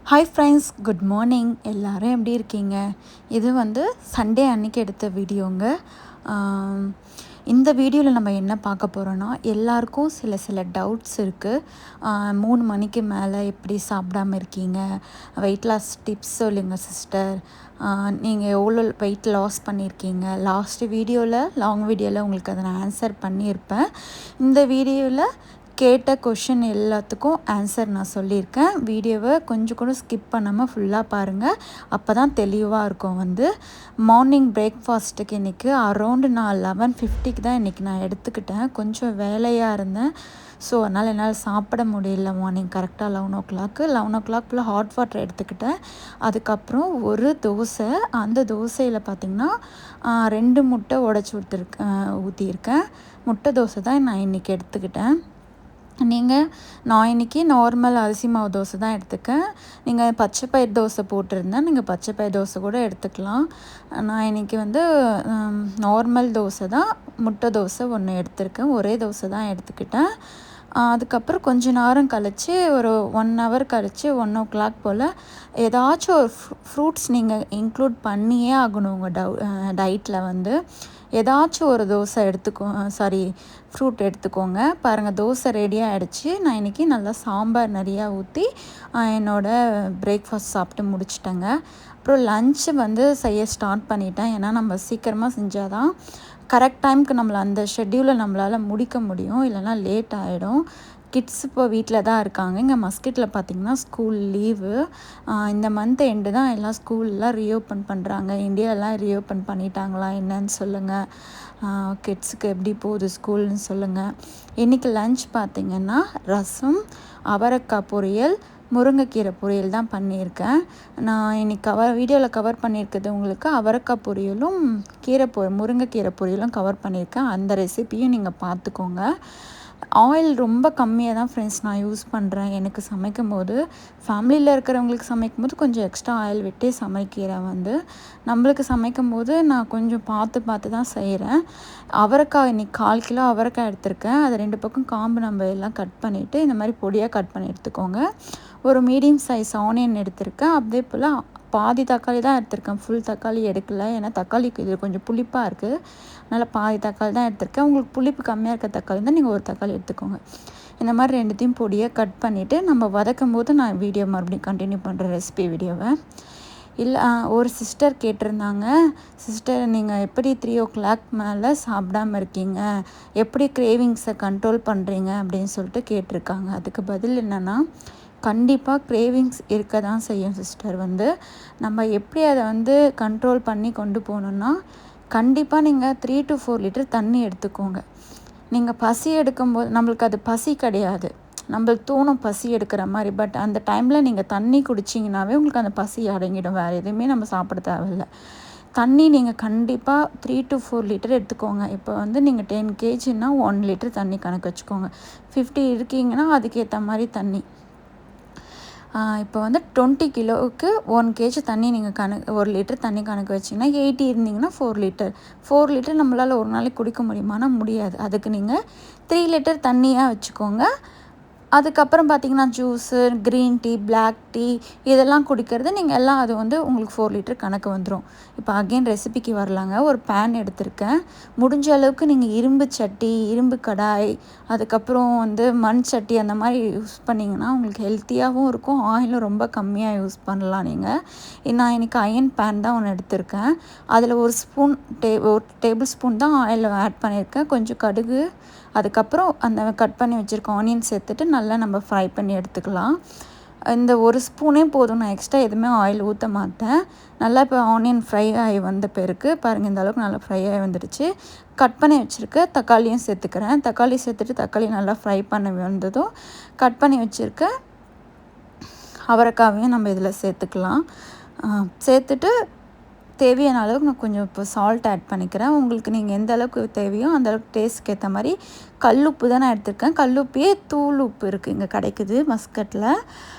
Hi friends, good morning. எல்லோரும் எப்படி இருக்கீங்க? இது சண்டே அன்றைக்கி எடுத்த வீடியோங்க. இந்த வீடியோவில் நம்ம என்ன பார்க்க போகிறோன்னா, எல்லாருக்கும் சில டவுட்ஸ் இருக்குது. 3 மணிக்கு மேலே எப்படி சாப்பிடாமல் இருக்கீங்க? வெயிட் லாஸ் டிப்ஸ் சொல்லுங்கள் சிஸ்டர். நீங்கள் எவ்வளோ வெயிட் லாஸ் பண்ணியிருக்கீங்க? லாஸ்ட்டு வீடியோவில் லாங் வீடியோவில் உங்களுக்கு அதை நான் ஆன்சர் பண்ணியிருப்பேன். இந்த வீடியோவில் கேட்ட கொஷின் எல்லாத்துக்கும் ஆன்சர் நான் சொல்லியிருக்கேன். வீடியோவை கொஞ்சம் கூட ஸ்கிப் பண்ணாமல் ஃபுல்லாக பாருங்கள். அப்போ தான் தெளிவாக இருக்கும். மார்னிங் பிரேக்ஃபாஸ்ட்டுக்கு இன்றைக்கி அரௌண்டு நான் 11:50க்கு தான் இன்றைக்கி நான் எடுத்துக்கிட்டேன். கொஞ்சம் வேலையாக இருந்தேன். ஸோ அதனால் என்னால் சாப்பிட முடியல. மார்னிங் கரெக்டாக 11 o'clock ஃபுல்லாக ஹாட் வாட்டர் எடுத்துக்கிட்டேன். அதுக்கப்புறம் ஒரு தோசை, அந்த தோசையில் பார்த்திங்கன்னா 2 முட்டை உடச்சி ஊற்றியிருக்கேன். முட்டை தோசை தான் நான் இன்றைக்கி எடுத்துக்கிட்டேன். நான் இன்றைக்கி நார்மல் அரிசி மாவு தோசை தான் எடுத்துக்கேன். நீங்கள் பச்சை பயிர் தோசை போட்டிருந்தேன், நீங்கள் பச்சை பயிர் தோசை கூட எடுத்துக்கலாம். நான் இன்றைக்கி நார்மல் தோசை தான், முட்டை தோசை 1 எடுத்திருக்கேன். ஒரே தோசை தான் எடுத்துக்கிட்டேன். அதுக்கப்புறம் கொஞ்ச நேரம் கழித்து ஒரு 1 hour கழித்து 1 o'clock போல் ஏதாச்சும் ஒரு ஃப்ரூட்ஸ் நீங்கள் இன்க்ளூட் பண்ணியே ஆகணும் உங்கள் டயட்டில். ஏதாச்சும் ஒரு தோசை ஃப்ரூட் எடுத்துக்கோங்க. பாருங்கள், தோசை ரெடியாக ஆகிடுச்சு. நான் இன்றைக்கி நல்லா சாம்பார் நிறையா ஊற்றி என்னோடய பிரேக்ஃபாஸ்ட் சாப்பிட்டு முடிச்சிட்டேங்க. அப்புறம் லன்ச்சு செய்ய ஸ்டார்ட் பண்ணிட்டேன். ஏன்னா நம்ம சீக்கிரமாக செஞ்சால் தான் கரெக்ட் டைமுக்கு அந்த ஷெட்யூலை நம்மளால் முடிக்க முடியும், இல்லைனா லேட் ஆகிடும். கிட்ஸ் இப்போ வீட்டில் தான் இருக்காங்க. இங்கே மஸ்கட்டில் பார்த்திங்கன்னா ஸ்கூல் லீவு. இந்த மந்த் எண்டு தான் எல்லாம் ஸ்கூல்லாம் ரீஓப்பன் பண்ணுறாங்க. இந்தியாலாம் ரீஓப்பன் பண்ணிட்டாங்களா என்னன்னு சொல்லுங்கள். கிட்ஸுக்கு எப்படி போகுது ஸ்கூல்னு சொல்லுங்கள். இன்றைக்கி லன்ச் பார்த்திங்கன்னா ரசம், அவரைக்காய் பொரியல், முருங்கைக்கீரை பொரியல் தான் பண்ணியிருக்கேன். நான் இன்றைக்கி வீடியோவில் கவர் பண்ணியிருக்கிறது உங்களுக்கு அவரைக்காய் பொரியலும் முருங்கைக்கீரை பொரியலும் கவர் பண்ணியிருக்கேன். அந்த ரெசிப்பியும் நீங்கள் பார்த்துக்கோங்க. ஆயில் ரொம்ப கம்மியாக தான் ஃப்ரெண்ட்ஸ் நான் யூஸ் பண்ணுறேன். எனக்கு சமைக்கும் போது, ஃபேமிலியில் இருக்கிறவங்களுக்கு சமைக்கும் போது கொஞ்சம் எக்ஸ்ட்ரா ஆயில் விட்டே சமைக்கிறேன். நம்மளுக்கு சமைக்கும் போது நான் கொஞ்சம் பார்த்து தான் செய்கிறேன். அவரைக்காய் இன்றைக்கி 1/4 கிலோ அவரைக்காய் எடுத்திருக்கேன். அது 2 பக்கம் காம்பு நம்ம எல்லாம் கட் பண்ணிவிட்டு இந்த மாதிரி பொடியாக கட் பண்ணி எடுத்துக்கோங்க. ஒரு மீடியம் சைஸ் ஆனியன் எடுத்திருக்கேன். அதே போல் பாதி தக்காளி தான் எடுத்திருக்கேன், ஃபுல் தக்காளி எடுக்கலை. ஏன்னா தக்காளிக்கு இது கொஞ்சம் புளிப்பாக இருக்குது, அதனால் பாதி தக்காளி தான் எடுத்திருக்கேன். உங்களுக்கு புளிப்பு கம்மியாக இருக்க தக்காளி தான் நீங்கள் ஒரு தக்காளி எடுத்துக்கோங்க. இந்த மாதிரி 2த்தையும் பொடியாக கட் பண்ணிவிட்டு நம்ம வதக்கும் போது நான் வீடியோ மறுபடியும் கண்டினியூ பண்ணுறேன், ரெசிபி வீடியோவை. ஒரு சிஸ்டர் கேட்டிருந்தாங்க, சிஸ்டர் நீங்கள் எப்படி 3 o'clock மேலே சாப்பிடாமல் இருக்கீங்க, எப்படி கிரேவிங்ஸை கண்ட்ரோல் பண்ணுறீங்க அப்படின்னு சொல்லிட்டு கேட்டிருக்காங்க. அதுக்கு பதில் என்னென்னா, கண்டிப்பாக கிரேவிங்ஸ் இருக்க தான் செய்யும் சிஸ்டர். நம்ம எப்படி அதை கண்ட்ரோல் பண்ணி கொண்டு போகணுன்னா, கண்டிப்பாக நீங்கள் 3 to 4 லிட்டர் தண்ணி எடுத்துக்கோங்க. நீங்கள் பசி எடுக்கும்போது நம்மளுக்கு அது பசி கிடையாது, நம்மளுக்கு தோணும் பசி எடுக்கிற மாதிரி. பட் அந்த டைமில் நீங்கள் தண்ணி குடிச்சிங்கனாவே உங்களுக்கு அந்த பசி அடங்கிடும். வேறு எதுவுமே நம்ம சாப்பிட தேவையில்லை. தண்ணி நீங்கள் கண்டிப்பாக 3 to 4 லிட்டர் எடுத்துக்கோங்க. இப்போ நீங்கள் 10 kgனா 1 லிட்டர் தண்ணி கணக்கு வச்சுக்கோங்க. 50 இருக்கீங்கன்னா அதுக்கேற்ற மாதிரி தண்ணி. இப்போ 20 கிலோவுக்கு 1 kg தண்ணி நீங்கள் 1 லிட்டர் தண்ணி கணக்கு வச்சிங்கன்னா, 80 இருந்தீங்கன்னா 4 லிட்டர் நம்மளால் ஒரு நாளைக்கு குடிக்க முடியுமானா முடியாது. அதுக்கு நீங்கள் 3 லிட்டர் தண்ணியாக வச்சுக்கோங்க. அதுக்கப்புறம் பார்த்திங்கன்னா juice, green tea, black tea இதெல்லாம் குடிக்கிறது நீங்கள் எல்லாம் அது உங்களுக்கு 4 லிட்டர் கணக்கு வந்துடும். இப்போ அகெயின் ரெசிபிக்கு வரலாங்க. ஒரு பேன் எடுத்திருக்கேன். முடிஞ்ச அளவுக்கு நீங்கள் இரும்பு சட்டி, இரும்பு கடாய், அதுக்கப்புறம் மண் சட்டி அந்த மாதிரி யூஸ் பண்ணிங்கன்னா உங்களுக்கு ஹெல்த்தியாகவும் இருக்கும். ஆயிலும் ரொம்ப கம்மியாக யூஸ் பண்ணலாம். நான் இன்றைக்கி அயன் பேன் தான் ஒன்று எடுத்திருக்கேன். அதில் ஒரு டேபிள் ஸ்பூன் தான் ஆயில் ஆட் பண்ணியிருக்கேன். கொஞ்சம் கடுகு, அதுக்கப்புறம் அந்த கட் பண்ணி வச்சுருக்க ஆனியன் சேர்த்துட்டு நல்லா நம்ம ஃப்ரை பண்ணி எடுத்துக்கலாம். இந்த ஒரு ஸ்பூனே போதும், நான் எக்ஸ்ட்ரா எதுவுமே ஆயில் ஊற்ற மாட்டேன். நல்லா இப்போ ஆனியன் ஃப்ரை ஆகி வந்த பிறகு பாருங்கள், இந்த அளவுக்கு நல்லா ஃப்ரை ஆகி வந்துடுச்சு. கட் பண்ணி வச்சுருக்க தக்காளியும் சேர்த்துக்கிறேன். தக்காளி சேர்த்துட்டு தக்காளி நல்லா ஃப்ரை பண்ணி வந்ததும் கட் பண்ணி வச்சுருக்க அவரைக்காவையும் நம்ம இதில் சேர்த்துக்கலாம். சேர்த்துட்டு தேவையான அளவுக்கு நான் கொஞ்சம் இப்போ சால்ட் ஆட் பண்ணிக்கிறேன். உங்களுக்கு நீங்கள் எந்த அளவுக்கு தேவையோ அந்த அளவுக்கு டேஸ்ட்டுக்கு ஏற்ற மாதிரி கல்லுப்பு தான் நான் எடுத்திருக்கேன். கல்லுப்பே தூள் உப்பு இருக்குது, இங்கே கிடைக்குது மஸ்கட்டில்.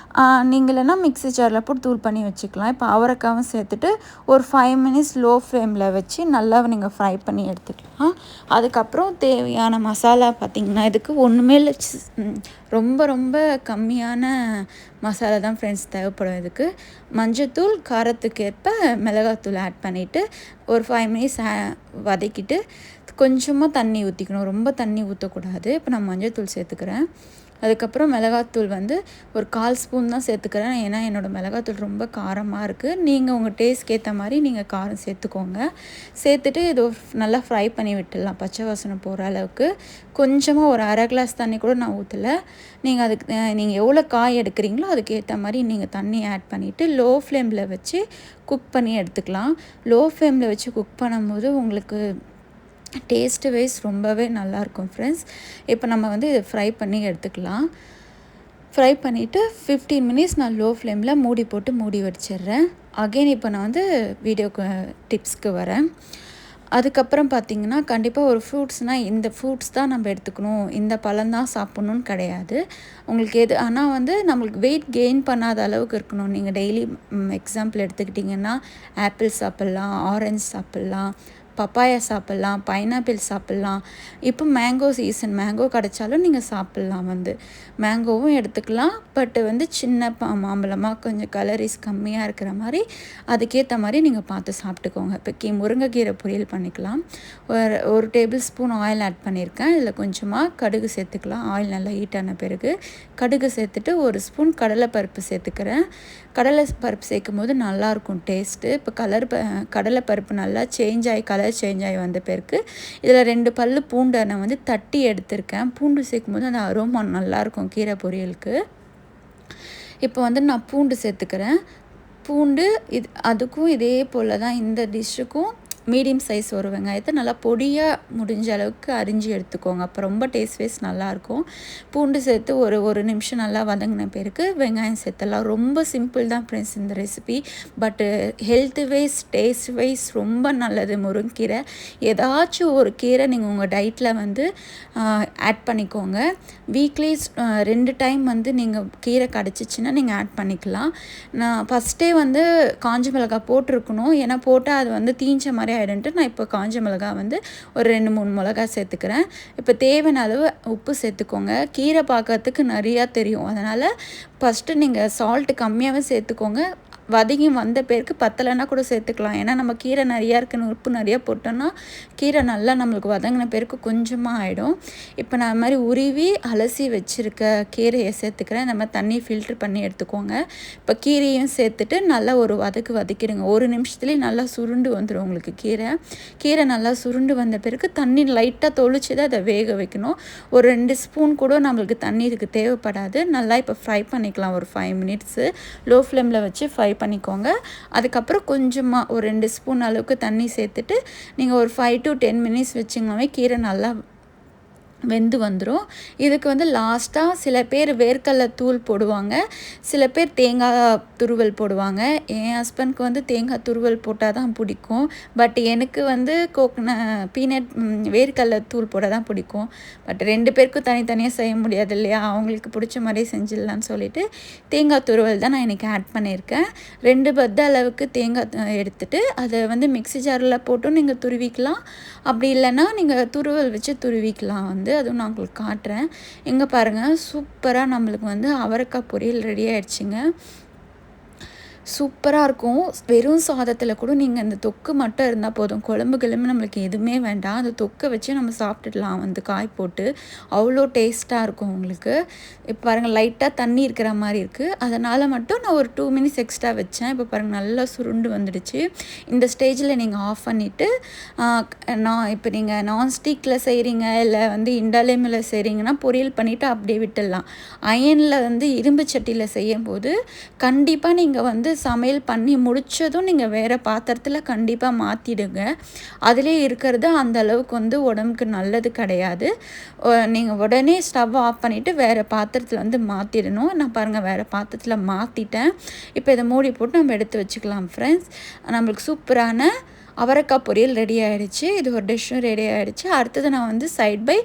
நீங்கள் இல்லைன்னா மிக்ஸி ஜாரில் போட்டு தூள் பண்ணி வச்சுக்கலாம். இப்போ அவரைக்காவும் சேர்த்துட்டு ஒரு 5 மினிட்ஸ் லோ ஃப்ளேமில் வச்சு நல்லா நீங்கள் ஃப்ரை பண்ணி எடுத்துக்கலாம். அதுக்கப்புறம் தேவையான மசாலா பார்த்திங்கன்னா இதுக்கு ஒன்றுமே இல்லை, ரொம்ப ரொம்ப கம்மியான மசாலா தான் ஃப்ரெண்ட்ஸ் தேவைப்படும். இதுக்கு மஞ்சத்தூள், காரத்துக்கேற்ப மிளகாத்தூள் ஆட் பண்ணிவிட்டு ஒரு 5 மினிட்ஸ் வதக்கிட்டு கொஞ்சமாக தண்ணி ஊற்றிக்கணும், ரொம்ப தண்ணி ஊற்றக்கூடாது. இப்போ நான் மஞ்சத்தூள் சேர்த்துக்கிறேன். அதுக்கப்புறம் மிளகாத்தூள் வந்து ஒரு 1/4 ஸ்பூன் தான் சேர்த்துக்கிறேன், ஏன்னா என்னோடய மிளகாத்தூள் ரொம்ப காரமாக இருக்குது. நீங்கள் உங்கள் டேஸ்ட்க்கு ஏற்ற மாதிரி நீங்கள் காரம் சேர்த்துக்கோங்க. சேர்த்துட்டு இது நல்லா ஃப்ரை பண்ணி விட்டுடலாம், பச்சை வாசனை போகிற அளவுக்கு. கொஞ்சமாக ஒரு அரை கிளாஸ் தண்ணி கூட நான் ஊற்றலை. நீங்கள் அதுக்கு நீங்கள் எவ்வளோ காய் எடுக்கிறீங்களோ அதுக்கு ஏற்ற மாதிரி நீங்கள் தண்ணி ஆட் பண்ணிவிட்டு லோ ஃப்ளேமில் வச்சு குக் பண்ணி எடுத்துக்கலாம். லோ ஃப்ளேமில் வச்சு குக் பண்ணும்போது உங்களுக்கு டேஸ்ட்டு வைஸ் ரொம்பவே நல்லாயிருக்கும் ஃப்ரெண்ட்ஸ். இப்போ நம்ம வந்து இதை ஃப்ரை பண்ணி எடுத்துக்கலாம். ஃப்ரை பண்ணிவிட்டு 15 மினிட்ஸ் நான் லோ ஃப்ளேமில் மூடி போட்டு மூடி வச்சிடுறேன். அகெயின் இப்போ நான் வந்து வீடியோக்கு டிப்ஸ்க்கு வரேன். அதுக்கப்புறம் பார்த்திங்கன்னா கண்டிப்பாக ஒரு ஃப்ரூட்ஸ்னால் இந்த ஃப்ரூட்ஸ் தான் நம்ம எடுத்துக்கணும், இந்த பழம் தான் சாப்பிட்ணுன்னு கிடையாது. உங்களுக்கு எது ஆனால் வந்து நம்மளுக்கு வெயிட் கெயின் பண்ணாத அளவுக்கு இருக்கணும். நீங்கள் டெய்லி எக்ஸாம்பிள் எடுத்துக்கிட்டிங்கன்னா ஆப்பிள் சாப்பிட்லாம், ஆரஞ்சு சாப்பிட்லாம், பப்பாயா சாப்பிட்லாம், பைனாப்பிள் சாப்பிட்லாம். இப்போ மேங்கோ சீசன், மேங்கோ கிடைச்சாலும் நீங்கள் சாப்பிட்லாம். வந்து மேங்கோவும் எடுத்துக்கலாம். பட் வந்து சின்ன மாம்பழமாக கொஞ்சம் கலரிஸ் கம்மியாக இருக்கிற மாதிரி அதுக்கேற்ற மாதிரி நீங்கள் பார்த்து சாப்பிட்டுக்கோங்க. இப்போ முருங்கைக்கீரை பொரியல் பண்ணிக்கலாம். ஒரு டேபிள் ஸ்பூன் ஆயில் ஆட் பண்ணியிருக்கேன். இதில் கொஞ்சமாக கடுகு சேர்த்துக்கலாம். ஆயில் நல்லா ஹீட் ஆன பிறகு கடுகு சேர்த்துட்டு ஒரு ஸ்பூன் கடலைப்பருப்பு சேர்த்துக்கிறேன். கடலைப்பருப்பு சேர்க்கும் போது நல்லாயிருக்கும் டேஸ்ட்டு. இப்போ கடலைப்பருப்பு நல்லா கலர் சேஞ்ச் ஆகி வந்த பிறகு இதில் 2 பல்லு பூண்டை நான் வந்து தட்டி எடுத்திருக்கேன். பூண்டு சேர்க்கும் போது அந்த அரோமா நல்லாயிருக்கும் கீரை பொரியலுக்கு. இப்போ வந்து நான் பூண்டு சேர்த்துக்கிறேன். பூண்டு அதுக்கும் இதே போல் தான், இந்த டிஷ்ஷுக்கும் மீடியம் சைஸ் ஒரு வெங்காயத்தை நல்லா பொடியாக முடிஞ்ச அளவுக்கு அரிஞ்சு எடுத்துக்கோங்க. அப்போ ரொம்ப டேஸ்ட் வைஸ் நல்லாயிருக்கும். பூண்டு சேர்த்து ஒரு நிமிஷம் நல்லா வதங்கின பிறகு வெங்காயம் சேர்த்துலாம். ரொம்ப சிம்பிள் தான் ஃப்ரெண்ட்ஸ் இந்த ரெசிபி. பட்டு ஹெல்த் வைஸ் டேஸ்ட் வைஸ் ரொம்ப நல்லது முருங்கீரை. ஏதாச்சும் ஒரு கீரை நீங்கள் உங்கள் டயட்டில் வந்து ஆட் பண்ணிக்கோங்க. வீக்லி 2 டைம் வந்து நீங்கள் கீரை கிடச்சிச்சின்னா நீங்கள் ஆட் பண்ணிக்கலாம். நான் ஃபஸ்ட்டே வந்து காஞ்ச மிளகாய் போட்டிருக்கணும், ஏன்னா போட்டால் அது வந்து தீஞ்ச மாதிரி ஆகிடுன்ட்டு நான் இப்போ காஞ்ச மிளகா வந்து ஒரு 2-3 மிளகா சேர்த்துக்கிறேன். இப்போ தேவையான அளவு உப்பு சேர்த்துக்கோங்க. கீரை பார்க்கறதுக்கு நிறையா தெரியும், அதனால் ஃபஸ்ட்டு நீங்கள் சால்ட்டு கம்மியாகவே சேர்த்துக்கோங்க. வதங்கி வந்த பேருக்கு பத்தலைன்னா கூட சேர்த்துக்கலாம், ஏன்னா நம்ம கீரை நிறையா இருக்குன்னு உப்பு நிறையா போட்டோன்னா கீரை நல்லா நம்மளுக்கு வதங்கின பேருக்கு கொஞ்சமாக ஆகிடும். இப்போ நான் மாதிரி உருவி அலசி வச்சுருக்க கீரையை சேர்த்துக்கிறேன். இந்த மாதிரி தண்ணி ஃபில்ட்ரு பண்ணி எடுத்துக்கோங்க. இப்போ கீரையும் சேர்த்துட்டு நல்லா ஒரு வதக்கிடுங்க. 1 நிமிஷத்துலேயே நல்லா சுருண்டு வந்துடும் உங்களுக்கு கீரை நல்லா சுருண்டு வந்த பிறகு தண்ணி லைட்டாக தொளிச்சு தான் அதை வேக வைக்கணும். ஒரு 2 ஸ்பூன் கூட நம்மளுக்கு தண்ணி இதுக்கு தேவைப்படாது. நல்லா இப்போ ஃப்ரை பண்ணிக்கலாம். ஒரு 5 மினிட்ஸு லோ ஃப்ளேமில் வச்சு ஃப்ரை பண்ணிக்கோங்க. அதுக்கப்புறம் கொஞ்சமாக ஒரு 2 ஸ்பூன் அளவுக்கு தண்ணி சேர்த்துட்டு நீங்கள் ஒரு 5 to 10 மினிட்ஸ் வச்சிங்கனாவே கீரை நல்லா வெந்து வந்துடும். இதுக்கு வந்து லாஸ்ட்டாக சில பேர் வேர்க்கடலை தூள் போடுவாங்க, சில பேர் தேங்காய் துருவல் போடுவாங்க. என் ஹஸ்பண்ட்க்கு வந்து தேங்காய் துருவல் போட்டால் தான் பிடிக்கும். பட் எனக்கு வந்து பீனட் வேர்க்கடலை தூள் போட தான் பிடிக்கும். பட் 2 பேருக்கும் தனித்தனியாக செய்ய முடியாது இல்லையா, அவங்களுக்கு பிடிச்ச மாதிரி செஞ்சிடலான்னு சொல்லிவிட்டு தேங்காய் துருவல் தான் நான் இன்றைக்கி ஆட் பண்ணியிருக்கேன். 2 பத்த அளவுக்கு தேங்காய் எடுத்துகிட்டு அதை வந்து மிக்ஸி ஜாரில் போட்டும் நீங்கள் துருவிக்கலாம், அப்படி இல்லைன்னா நீங்கள் துருவல் வச்சு துருவிக்கலாம். வந்து அதுவும் நான் உங்களுக்கு காட்டுறேன். எங்கே பாருங்கள், சூப்பராக நம்மளுக்கு வந்து அவரைக்காய் பொரியல் ரெடி ஆகிடுச்சிங்க. சூப்பராக இருக்கும். வெறும் சாதத்தில் கூட நீங்கள் இந்த தொக்கு மட்டும் இருந்தால் போதும், குழம்பு நம்மளுக்கு எதுவுமே வேண்டாம். அந்த தொக்கை வச்சு நம்ம சாப்பிட்டுடலாம் வந்து காய் போட்டு, அவ்வளோ டேஸ்ட்டாக இருக்கும் உங்களுக்கு. இப்போ பாருங்கள் லைட்டாக தண்ணி இருக்கிற மாதிரி இருக்குது, அதனால் மட்டும் நான் ஒரு 2 மினிட்ஸ் எக்ஸ்ட்ரா வச்சேன். இப்போ பாருங்கள் நல்லா சுருண்டு வந்துடுச்சு. இந்த ஸ்டேஜில் நீங்கள் ஆஃப் பண்ணிவிட்டு இப்போ நீங்கள் நான்ஸ்டிக்கில் செய்கிறீங்க இல்லை வந்து இண்டாலியமில் செய்கிறீங்கன்னா பொரியல் பண்ணிவிட்டு அப்படியே விட்டுடலாம். அயனில் வந்து இரும்பு சட்டியில் செய்யும்போது கண்டிப்பாக நீங்கள் வந்து சமையல் பண்ணி முடித்ததும் நீங்கள் வேறு பாத்திரத்தில் கண்டிப்பாக மாற்றிடுங்க. அதிலே இருக்கிறது அந்த அளவுக்கு வந்து உடம்புக்கு நல்லது கிடையாது. நீங்கள் உடனே ஸ்டவ் ஆஃப் பண்ணிவிட்டு வேறு பாத்திரத்தில் வந்து மாற்றிடணும். நான் பாருங்கள் வேறு பாத்திரத்தில் மாற்றிட்டேன். இப்போ இதை மூடி போட்டு நம்ம எடுத்து வச்சுக்கலாம் ஃப்ரெண்ட்ஸ். நம்மளுக்கு சூப்பரான அவரைக்காய் பொரியல் ரெடி ஆகிடுச்சு. இது ஒரு டிஷ்ஷும் ரெடி ஆகிடுச்சு. அடுத்தது நான் வந்து சைட் பை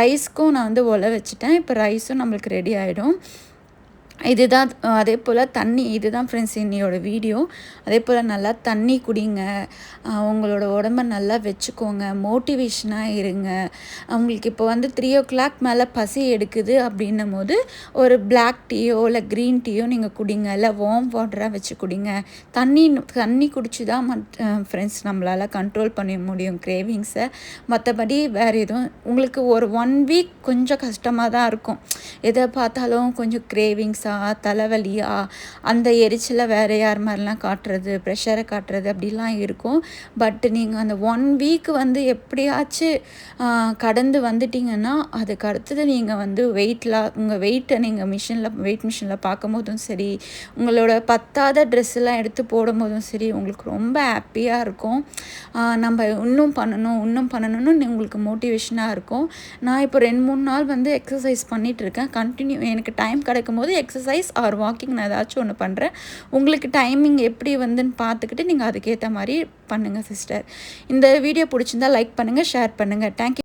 ரைஸ்க்கும் நான் வந்து ஒலை வச்சுட்டேன். இப்போ ரைஸும் நம்மளுக்கு ரெடி ஆகிடும். இதுதான் அதே போல் தண்ணி. இதுதான் ஃப்ரெண்ட்ஸ் இன்னையோட வீடியோ. அதே போல் நல்லா தண்ணி குடிங்க, உங்களோட உடம்ப நல்லா வச்சுக்கோங்க, மோட்டிவேஷனாக இருங்க. அவங்களுக்கு இப்போ வந்து 3:00 மேலே பசி எடுக்குது அப்படின்னும் போது ஒரு பிளாக் டீயோ இல்லை க்ரீன் டீயோ நீங்கள் குடிங்க, இல்லை வார்ம் வாட்டராக வச்சு குடிங்க. தண்ணி குடிச்சு தான் ஃப்ரெண்ட்ஸ் நம்மளால் கண்ட்ரோல் பண்ண முடியும் கிரேவிங்ஸை. மற்றபடி வேறு எதுவும் உங்களுக்கு ஒரு 1 வீக் கொஞ்சம் கஷ்டமாக தான் இருக்கும். எதை பார்த்தாலும் கொஞ்சம் கிரேவிங்ஸாக, தலைவலியா, அந்த எரிச்சலை வேறு யார் மாதிரிலாம் காட்டுறது, ப்ரெஷரை காட்டுறது அப்படிலாம் இருக்கும். பட் நீங்கள் அந்த 1 வீக் வந்து எப்படியாச்சும் கடந்து வந்துட்டிங்கன்னா அதுக்கு அடுத்தது நீங்கள் வந்து உங்கள் வெயிட்டை நீங்கள் வெயிட் மிஷினில் பார்க்கும் போதும் சரி, உங்களோட பத்தாத ட்ரெஸ்ஸெல்லாம் எடுத்து போடும் போதும் சரி, உங்களுக்கு ரொம்ப ஹாப்பியாக இருக்கும். நம்ம இன்னும் பண்ணணும்னு உங்களுக்கு மோட்டிவேஷனாக இருக்கும். நான் இப்போ 2-3 நாள் வந்து எக்ஸசைஸ் பண்ணிகிட்ருக்கேன். கண்டினியூ எனக்கு டைம் கிடைக்கும் போது எக்ஸசைஸ் ஆர் வாக்கிங் நான் ஏதாச்சும் ஒன்று பண்ணுறேன். உங்களுக்கு டைமிங் எப்படி வந்துன்னு பார்த்துக்கிட்டு நீங்கள் அதுக்கேற்ற மாதிரி பண்ணுங்கள் சிஸ்டர். இந்த வீடியோ பிடிச்சிருந்தா லைக் பண்ணுங்கள், ஷேர் பண்ணுங்கள். தேங்க்யூ.